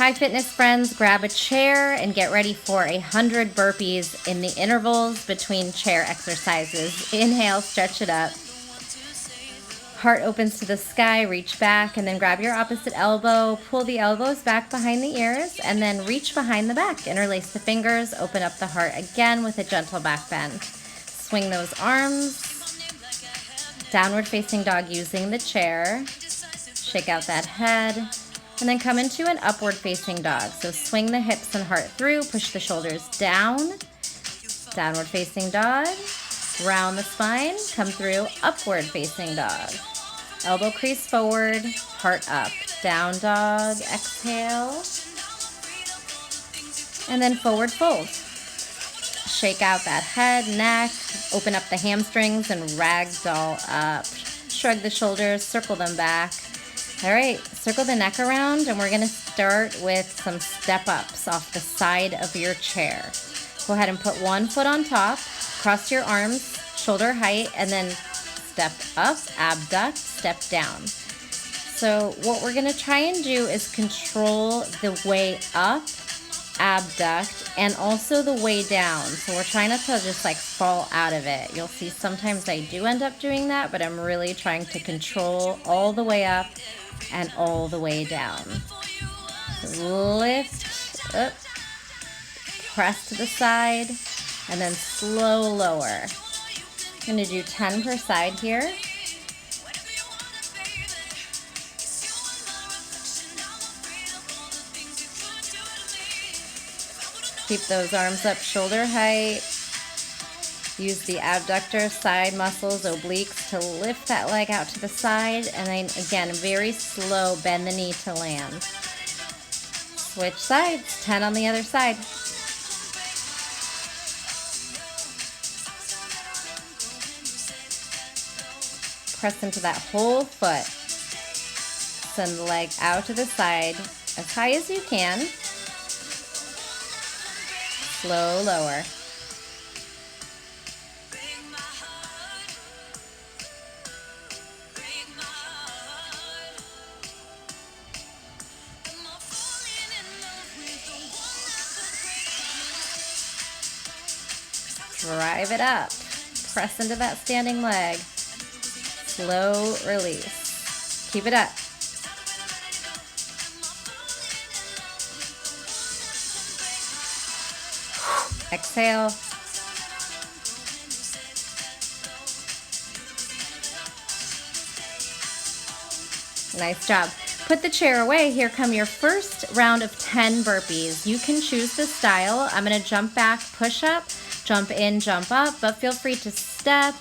Hi fitness friends, grab a chair and get ready for 100 burpees in the intervals between chair exercises. Inhale, stretch it up. Heart opens to the sky, reach back, and then grab your opposite elbow, pull the elbows back behind the ears, and then reach behind the back. Interlace the fingers, open up the heart again with a gentle back bend. Swing those arms. Downward facing dog using the chair. Shake out that head. And then come into an upward facing dog. So swing the hips and heart through, push the shoulders down. Downward facing dog. Round the spine, come through, upward facing dog. Elbow crease forward, heart up. Down dog, exhale. And then forward fold. Shake out that head, neck, open up the hamstrings and ragdoll up. Shrug the shoulders, circle them back. All right, circle the neck around and we're gonna start with some step ups off the side of your chair. Go ahead and put one foot on top, cross your arms, shoulder height, and then step up, abduct, step down. So what we're gonna try and do is control the way up, abduct, and also the way down. So we're trying not to just like fall out of it. You'll see sometimes I do end up doing that, but I'm really trying to control all the way up and all the way down. Lift up, press to the side, and then slow lower. I'm going to do 10 per side here. Keep those arms up shoulder height. Use the abductor, side muscles, obliques to lift that leg out to the side. And then again, very slow, bend the knee to land. Switch sides, 10 on the other side. Press into that whole foot. Send the leg out to the side as high as you can. Slow lower. Drive it up. Press into that standing leg. Slow release. Keep it up. Exhale. Nice job. Put the chair away. Here come your first round of 10 burpees. You can choose the style. I'm going to jump back, push up, jump in, jump up, but feel free to step,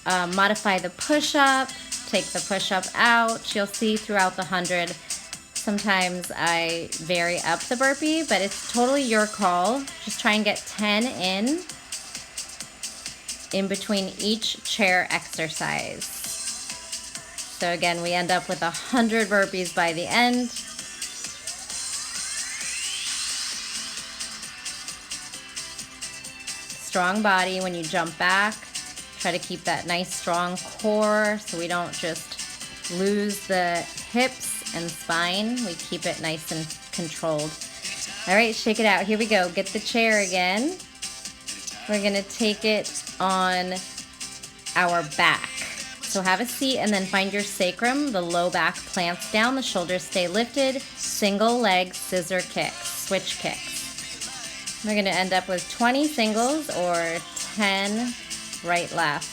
modify the push-up, take the push-up out. You'll see throughout the 100, sometimes I vary up the burpee, but it's totally your call. Just try and get 10 in between each chair exercise. So again, we end up with 100 burpees by the end. Strong body when you jump back. Try to keep that nice strong core so we don't just lose the hips and spine. We keep it nice and controlled. All right, shake it out. Here we go. Get the chair again. We're gonna take it on our back. So have a seat and then find your sacrum. The low back plants down, the shoulders stay lifted. Single leg scissor kicks, switch kicks. We're gonna end up with 20 singles or 10 right, left.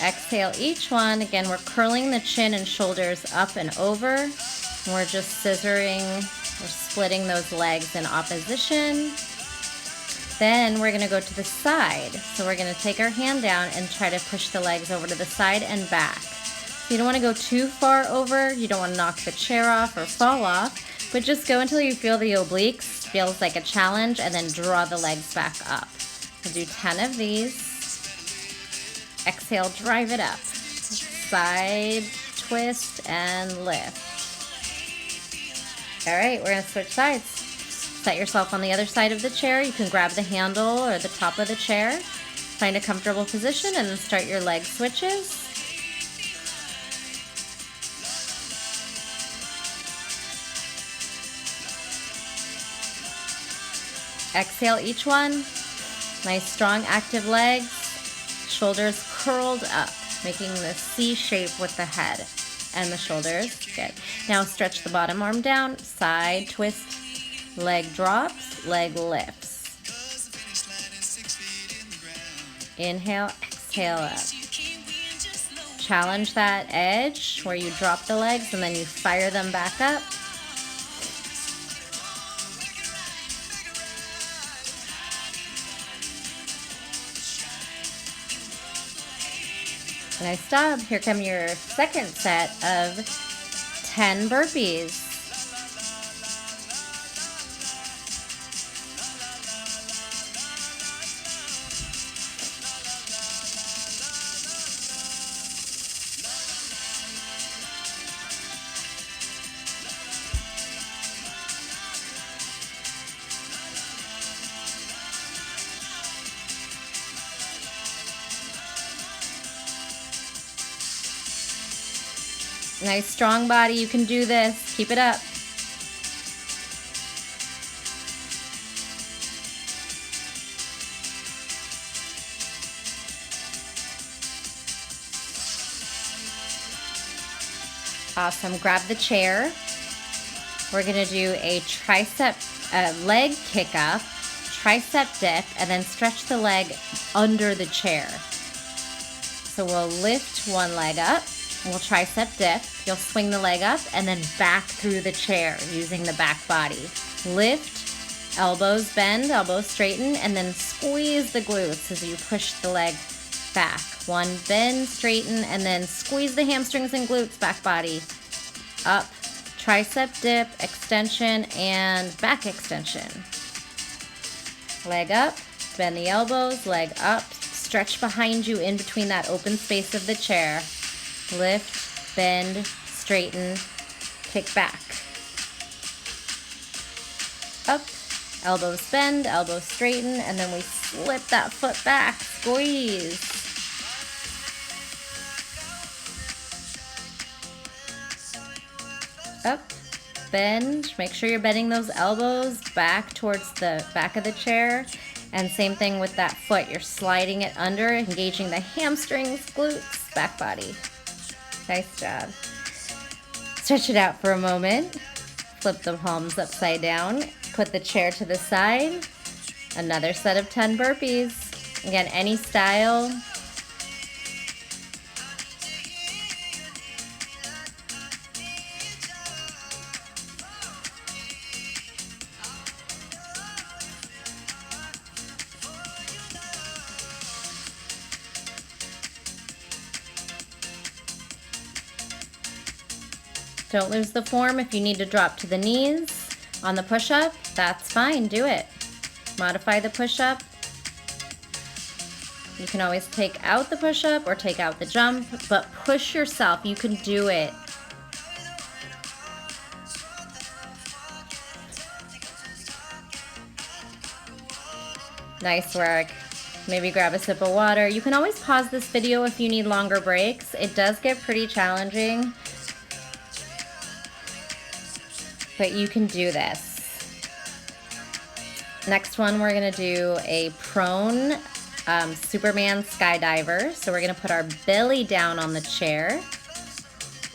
Exhale each one. Again, we're curling the chin and shoulders up and over. And we're just scissoring, we're splitting those legs in opposition. Then we're gonna go to the side. So we're gonna take our hand down and try to push the legs over to the side and back. So you don't wanna go too far over. You don't wanna knock the chair off or fall off, but just go until you feel the obliques, feels like a challenge, and then draw the legs back up. We'll do 10 of these. Exhale, drive it up. Side twist and lift. All right, we're gonna switch sides. Set yourself on the other side of the chair. You can grab the handle or the top of the chair. Find a comfortable position and then start your leg switches. Exhale each one. Nice, strong, active legs. Shoulders curled up, making this C shape with the head and the shoulders. Good. Now stretch the bottom arm down, side twist, leg drops, leg lifts. Inhale, exhale up. Challenge that edge where you drop the legs and then you fire them back up. Nice job. Here come your second set of 10 burpees. Nice, strong body. You can do this. Keep it up. Awesome. Grab the chair. We're going to do a tricep leg kick up, tricep dip, and then stretch the leg under the chair. So we'll lift one leg up. We'll tricep dip. You'll swing the leg up and then back through the chair using the back body. Lift, elbows bend, elbows straighten, and then squeeze the glutes as you push the leg back. One, bend, straighten, and then squeeze the hamstrings and glutes, back body. Up, tricep dip, extension, and back extension. Leg up, bend the elbows, leg up, stretch behind you in between that open space of the chair. Lift, bend, straighten, kick back. Up, elbows bend, elbows straighten, and then we slip that foot back, squeeze. Up, bend, make sure you're bending those elbows back towards the back of the chair. And same thing with that foot, you're sliding it under, engaging the hamstrings, glutes, back body. Nice job. Stretch it out for a moment. Flip the palms upside down. Put the chair to the side. Another set of 10 burpees. Again, any style. Don't lose the form. If you need to drop to the knees on the push-up, that's fine, do it. Modify the push-up. You can always take out the push-up or take out the jump, but push yourself, you can do it. Nice work. Maybe grab a sip of water. You can always pause this video if you need longer breaks. It does get pretty challenging, but you can do this. Next one, we're gonna do a prone Superman skydiver. So we're gonna put our belly down on the chair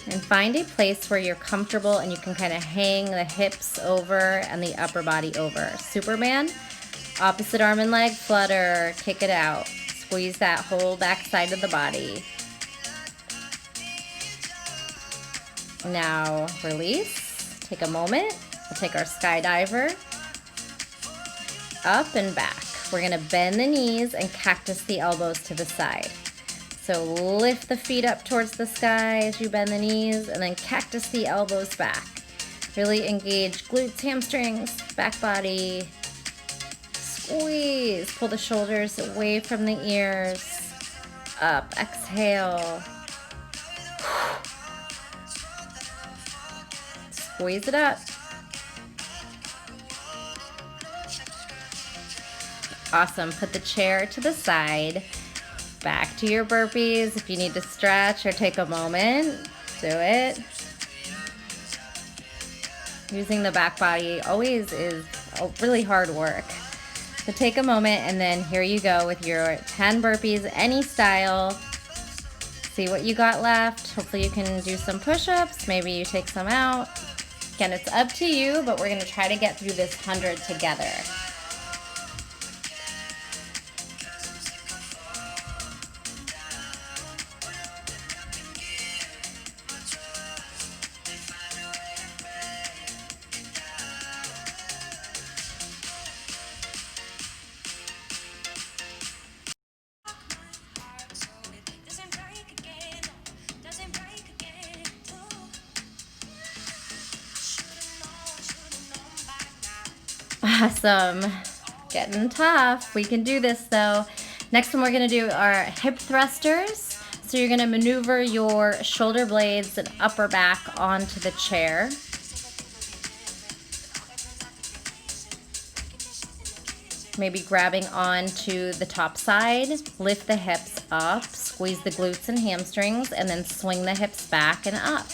and find a place where you're comfortable and you can kind of hang the hips over and the upper body over. Superman, opposite arm and leg flutter, kick it out. Squeeze that whole back side of the body. Now release. Take a moment, we'll take our skydiver, up and back. We're gonna bend the knees and cactus the elbows to the side. So lift the feet up towards the sky as you bend the knees and then cactus the elbows back. Really engage glutes, hamstrings, back body. Squeeze, pull the shoulders away from the ears. Up, exhale. Squeeze it up. Awesome. Put the chair to the side. Back to your burpees. If you need to stretch or take a moment, do it. Using the back body always is really hard work. So take a moment, and then here you go with your 10 burpees, any style. See what you got left. Hopefully you can do some push-ups. Maybe you take some out. Again, it's up to you, but we're gonna try to get through this 100 together. Awesome. Getting tough. We can do this though. Next one we're going to do are hip thrusters. So you're going to maneuver your shoulder blades and upper back onto the chair. Maybe grabbing onto the top side, lift the hips up, squeeze the glutes and hamstrings, and then swing the hips back and up.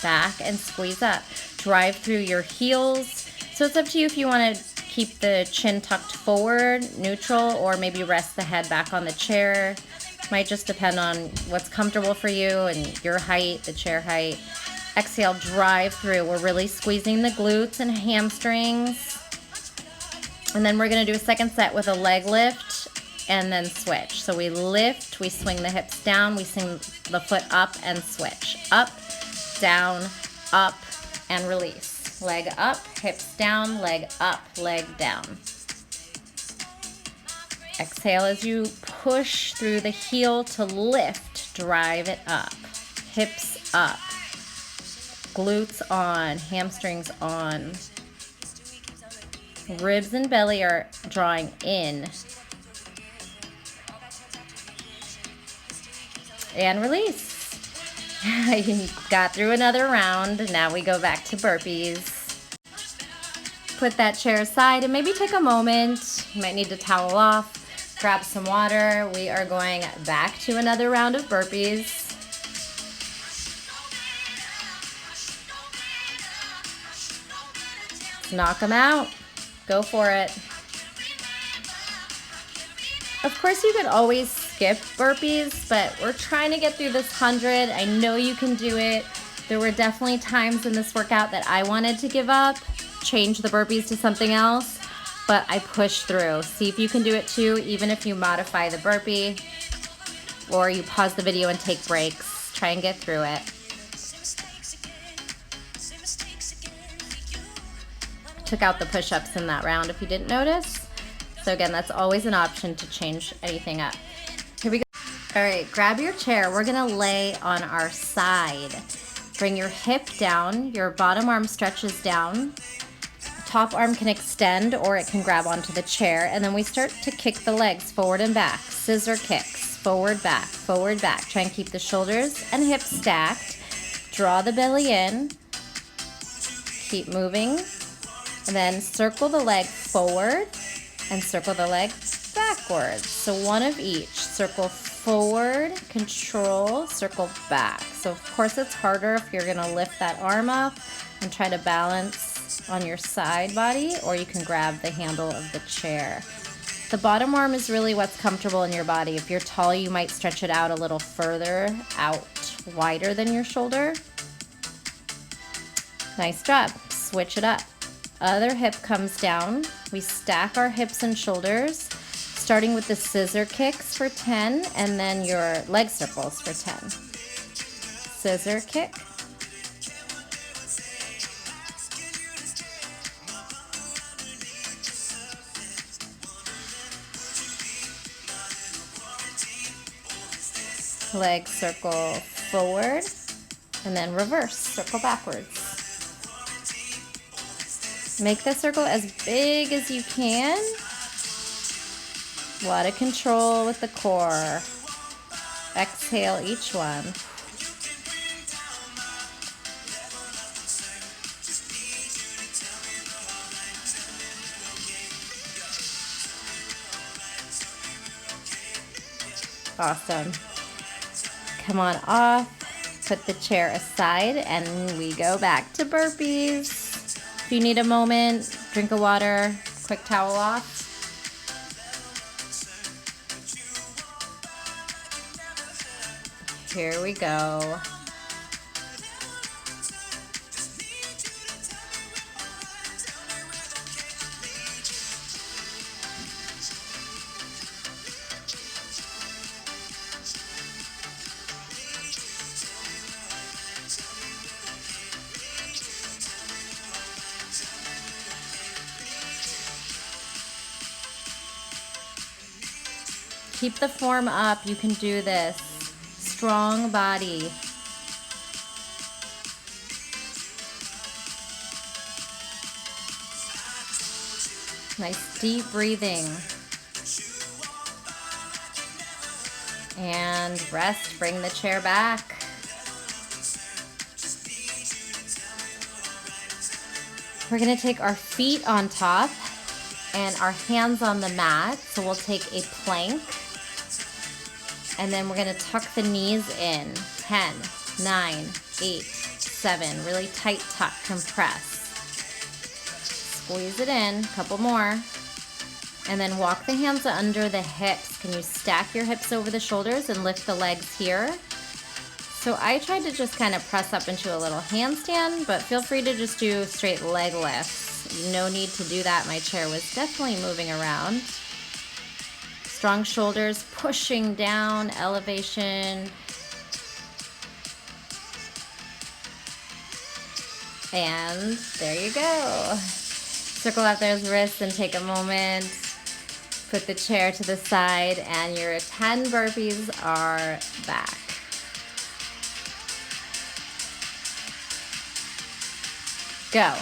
Back and squeeze up. Drive through your heels. So it's up to you if you want to keep the chin tucked forward, neutral, or maybe rest the head back on the chair. Might just depend on what's comfortable for you and your height, the chair height. Exhale, drive through. We're really squeezing the glutes and hamstrings. And then we're going to do a second set with a leg lift and then switch. So we lift, we swing the hips down, we swing the foot up and switch. Up, down, up, and release. Leg up, hips down, leg up, leg down. Exhale as you push through the heel to lift, drive it up. Hips up. Glutes on, hamstrings on. Ribs and belly are drawing in. And release. You got through another round. Now we go back to burpees. Put that chair aside and maybe take a moment. You might need to towel off, grab some water. We are going back to another round of burpees. Knock them out. Go for it. Of course, you could always skip burpees, but we're trying to get through this 100. I know you can do it. There were definitely times in this workout that I wanted to give up, change the burpees to something else, but I pushed through. See if you can do it too, even if you modify the burpee or you pause the video and take breaks. Try and get through it. Took out the push-ups in that round if you didn't notice. So again, that's always an option to change anything up. Here we go. All right, grab your chair. We're gonna lay on our side. Bring your hip down, your bottom arm stretches down. Top arm can extend or it can grab onto the chair. And then we start to kick the legs forward and back. Scissor kicks, forward, back, forward, back. Try and keep the shoulders and hips stacked. Draw the belly in. Keep moving. And then circle the leg forward and circle the leg backwards. So one of each. Circle forward, control, circle back. So of course it's harder if you're gonna lift that arm up and try to balance on your side body, or you can grab the handle of the chair. The bottom arm is really what's comfortable in your body. If you're tall, you might stretch it out a little further, out wider than your shoulder. Nice job. Switch it up. Other hip comes down. We stack our hips and shoulders, starting with the scissor kicks for 10 and then your leg circles for 10. Scissor kick. Leg circle forward and then reverse, circle backwards. Make the circle as big as you can. A lot of control with the core. Exhale each one. Awesome. Come on off, put the chair aside, and we go back to burpees. If you need a moment, drink of water, quick towel off. Here we go. Keep the form up. You can do this. Strong body. Nice deep breathing. And rest. Bring the chair back. We're going to take our feet on top and our hands on the mat. So we'll take a plank. And then we're going to tuck the knees in. 10, 9, 8, 7. Really tight tuck. Compress. Squeeze it in. A couple more. And then walk the hands under the hips. Can you stack your hips over the shoulders and lift the legs here? So I tried to just kind of press up into a little handstand, but feel free to just do straight leg lifts. No need to do that. My chair was definitely moving around. Strong shoulders, pushing down, elevation. And there you go. Circle out those wrists and take a moment. Put the chair to the side and your 10 burpees are back. Go.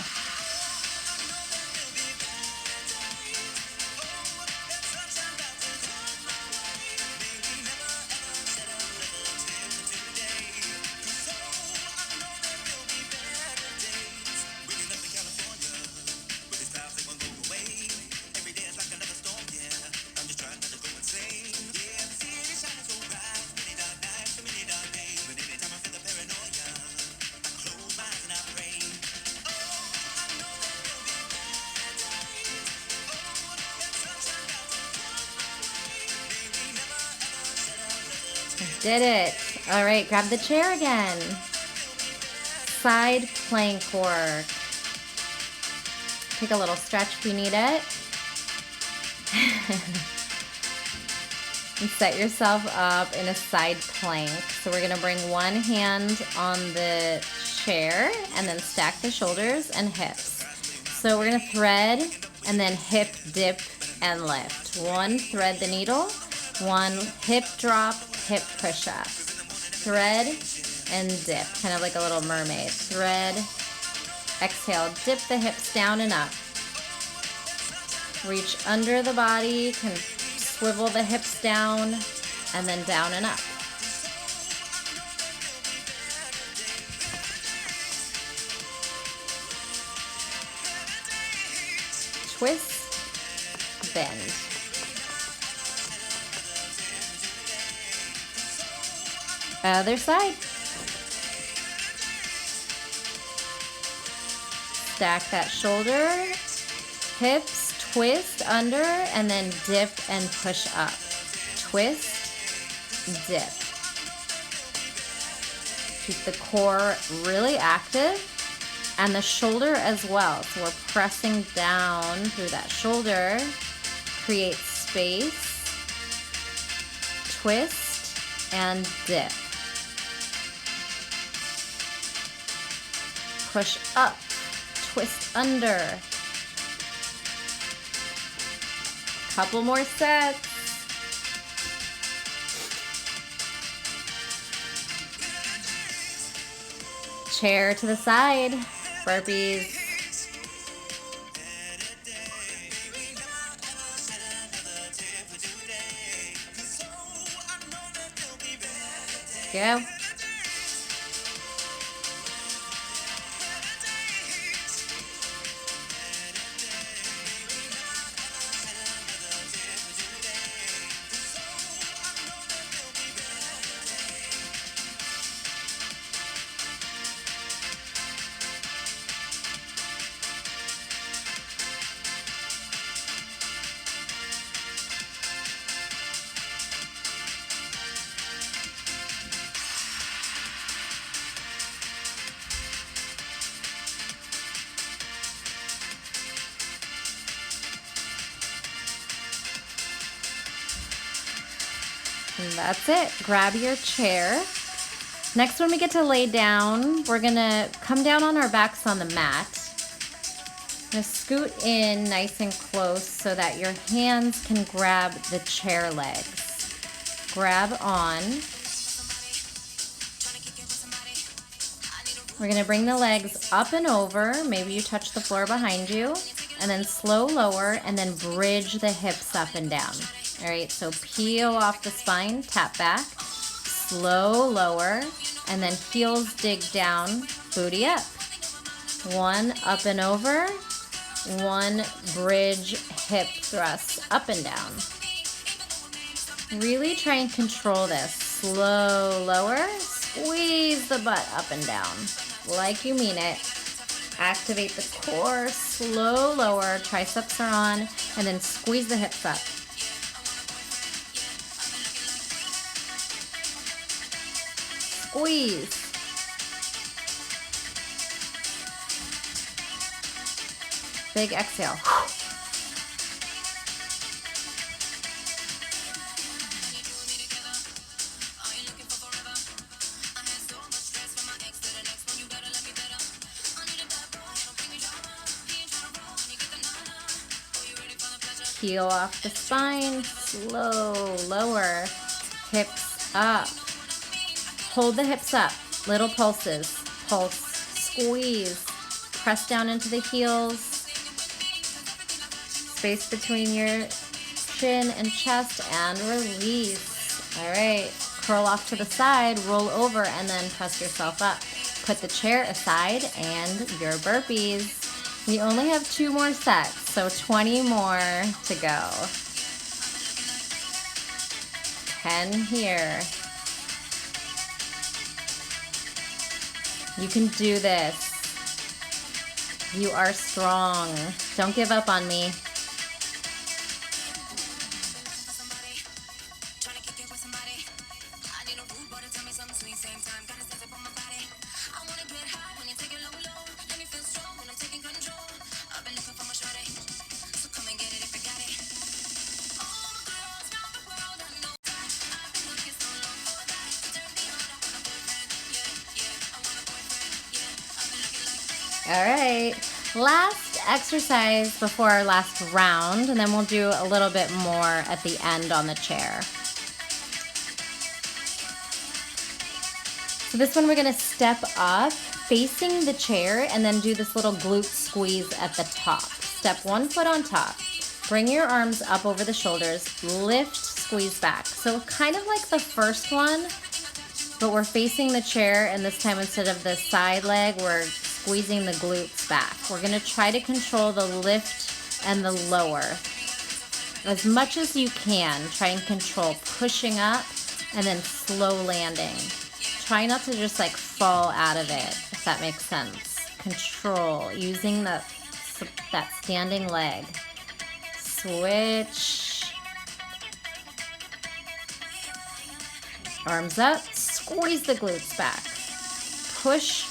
Did it. All right, grab the chair again. Side plank work. Take a little stretch if you need it. And set yourself up in a side plank. So we're gonna bring one hand on the chair and then stack the shoulders and hips. So we're gonna thread and then hip dip and lift. One, thread the needle. One, hip drop, hip push up. Thread and dip, kind of like a little mermaid. Thread, exhale, dip the hips down and up. Reach under the body, can swivel the hips down and then down and up. Twist, bend. Other side. Stack that shoulder, hips, twist under, and then dip and push up. Twist, dip. Keep the core really active and the shoulder as well. So we're pressing down through that shoulder, create space, twist, and dip. Push up, twist under. Couple more sets. Chair to the side, burpees. Go. And that's it. Grab your chair. Next, when we get to lay down, we're gonna come down on our backs on the mat. Gonna scoot in nice and close so that your hands can grab the chair legs. Grab on. We're gonna bring the legs up and over. Maybe you touch the floor behind you. And then slow lower, and then bridge the hips up and down. All right, so peel off the spine, tap back, slow lower, and then heels dig down, booty up. One up and over, one bridge hip thrust up and down. Really try and control this. Slow lower, squeeze the butt up and down like you mean it. Activate the core, slow lower, triceps are on, and then squeeze the hips up. Squeeze. Big exhale. Peel off the spine, slow, lower, hips up. Hold the hips up, little pulses. Pulse, squeeze, press down into the heels. Space between your chin and chest and release. All right, curl off to the side, roll over, and then press yourself up. Put the chair aside and your burpees. We only have 2 more sets, so 20 more to go. 10 here. You can do this. You are strong. Don't give up on me. All right, last exercise before our last round, and then we'll do a little bit more at the end on the chair. So this one we're gonna step up, facing the chair, and then do this little glute squeeze at the top. Step 1 foot on top. Bring your arms up over the shoulders, lift, squeeze back. So kind of like the first one, but we're facing the chair, and this time instead of the side leg, we're squeezing the glutes back. We're gonna try to control the lift and the lower. As much as you can, try and control pushing up and then slow landing. Try not to just like fall out of it, if that makes sense. Control, using that standing leg. Switch. Arms up, squeeze the glutes back. Push,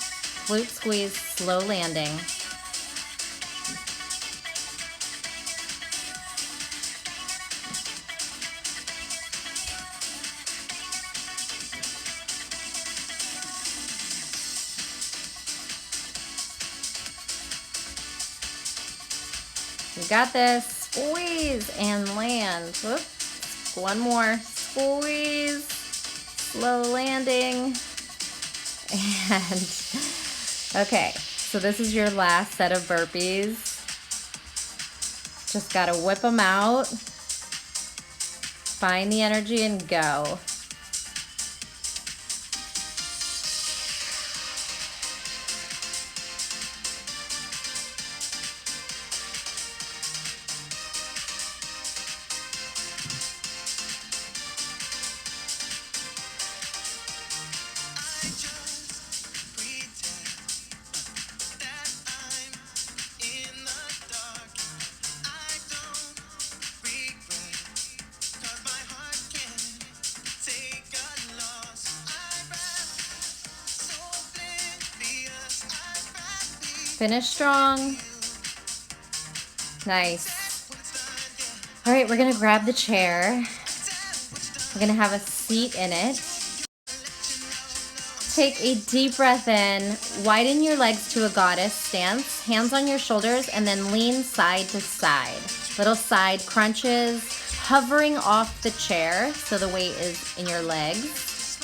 glute squeeze, slow landing. You got this. Squeeze and land. Whoop. One more. Squeeze. Slow landing. And okay, so this is your last set of burpees. Just gotta whip them out. Find the energy and go. Finish strong. Nice. All right, we're gonna grab the chair. We're gonna have a seat in it. Take a deep breath in, widen your legs to a goddess stance, hands on your shoulders, and then lean side to side. Little side crunches, hovering off the chair so the weight is in your legs.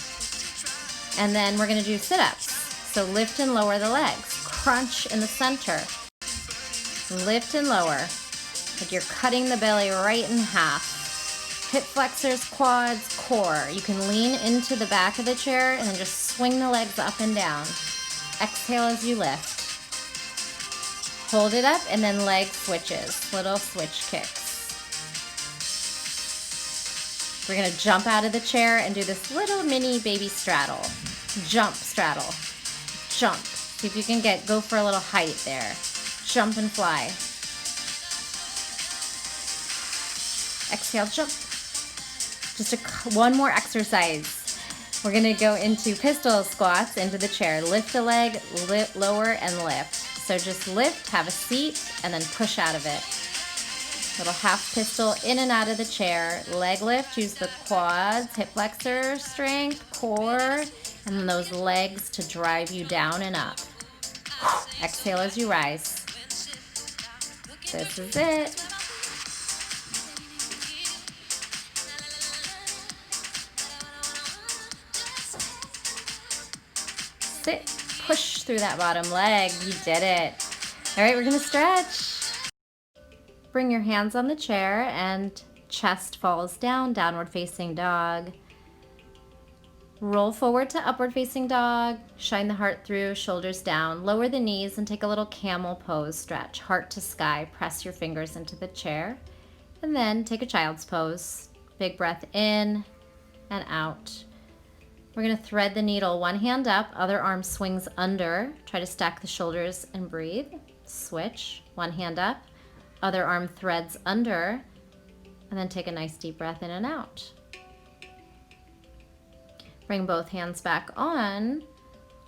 And then we're gonna do sit-ups. So lift and lower the legs, crunch in the center. Lift and lower, like you're cutting the belly right in half. Hip flexors, quads, core. You can lean into the back of the chair and then just swing the legs up and down. Exhale as you lift. Hold it up and then leg switches, little switch kicks. We're gonna jump out of the chair and do this little mini baby straddle. Jump, straddle, jump. See if you can go for a little height there. Jump and fly. Exhale, jump. Just one more exercise. We're gonna go into pistol squats into the chair. Lift a leg, lower and lift. So just lift, have a seat, and then push out of it. Little half pistol in and out of the chair. Leg lift, use the quads, hip flexor strength, core, and then those legs to drive you down and up. Exhale as you rise. This is it. Sit, push through that bottom leg. You did it. All right, we're gonna stretch. Bring your hands on the chair and chest falls down, downward facing dog. Roll forward to upward facing dog. Shine the heart through, shoulders down. Lower the knees and take a little camel pose stretch. Heart to sky, press your fingers into the chair. And then take a child's pose. Big breath in and out. We're gonna thread the needle, one hand up, other arm swings under. Try to stack the shoulders and breathe. Switch, one hand up, other arm threads under, and then take a nice deep breath in and out. Bring both hands back on.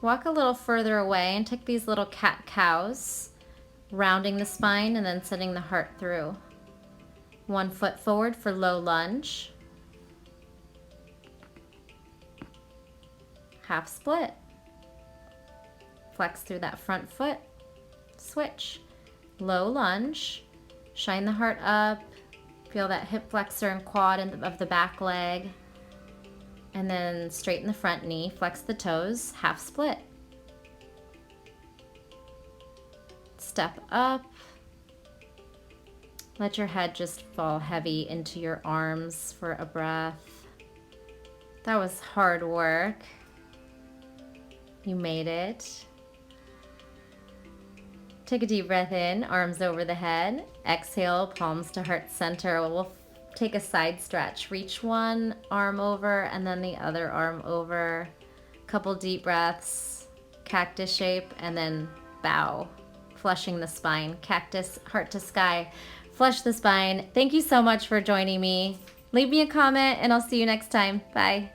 Walk a little further away and take these little cat-cows, rounding the spine and then sending the heart through. One foot forward for low lunge. Half split. Flex through that front foot. Switch. Low lunge. Shine the heart up. Feel that hip flexor and quad of the back leg. And then straighten the front knee. Flex the toes. Half split. Step up. Let your head just fall heavy into your arms for a breath. That was hard work. You made it. Take a deep breath in, arms over the head. Exhale, palms to heart center. We'll take a side stretch. Reach one arm over and then the other arm over. Couple deep breaths, cactus shape, and then bow, flushing the spine. Cactus, heart to sky, flush the spine. Thank you so much for joining me. Leave me a comment and I'll see you next time. Bye.